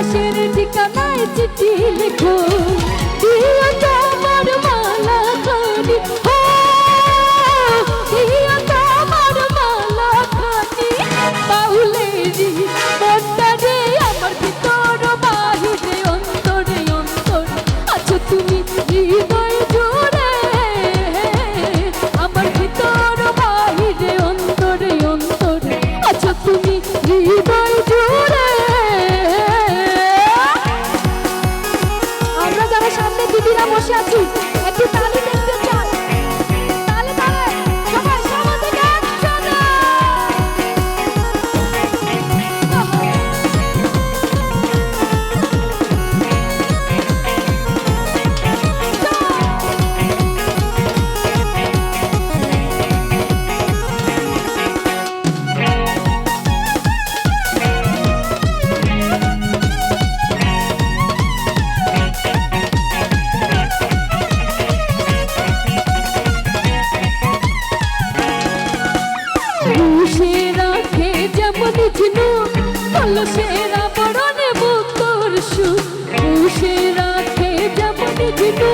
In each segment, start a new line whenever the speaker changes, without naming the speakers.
আকাশের ঠিকানায় চিঠি লিখো দিও তোমার মালা খানি দিও তোমার মালা খানি বাউলেরি মনটা রে আমার ভিতর বাহিরে অন্তরে অন্তরে আছো তুমি হৃদয় জুড়ে আমার ভিতর বাহিরে অন্তরে অন্তরে আছো তুমি হৃদয় জুড়ে। আমরা যারা সামনে দিদিরা বসে আছি একটু তালি দেখতে চাই, তালে তালে সবাই সামনে থেকে একসাথে। কলসেরা বরণে বুকর সুখ বসে রাখে যেমন ঝিনু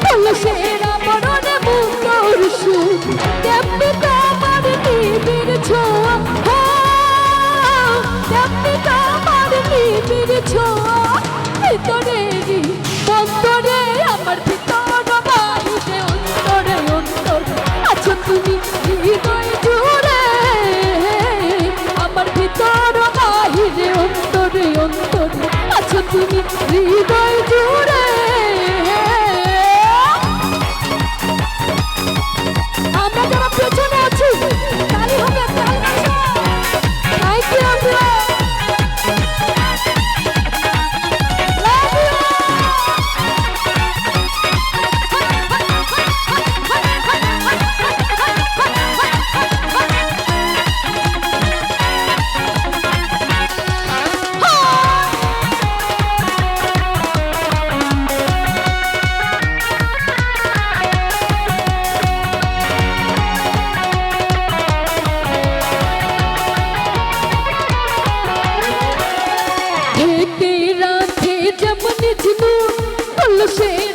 কলসেরা বরণে বুকর সুখ তেমনি তোমার নিবিড় ছোঁয়া তেমনি তোমার নিবিড় ছোঁয়া ভিতরেরই অন্তরে আমার ভিতর বাহিরে অন্তরে অন্তরে আছো তুমি হৃদয় জুড়ে আমার ভিতর বাহিরে অন্তরে অন্তরে আছো তুমি হৃদয় জুড়ে। আমরা যারা পেছনে আছি তালি হবে তালি আছে থ্যাংক ইউ ঢেকে রাখে যেমন ঝিনু কলসের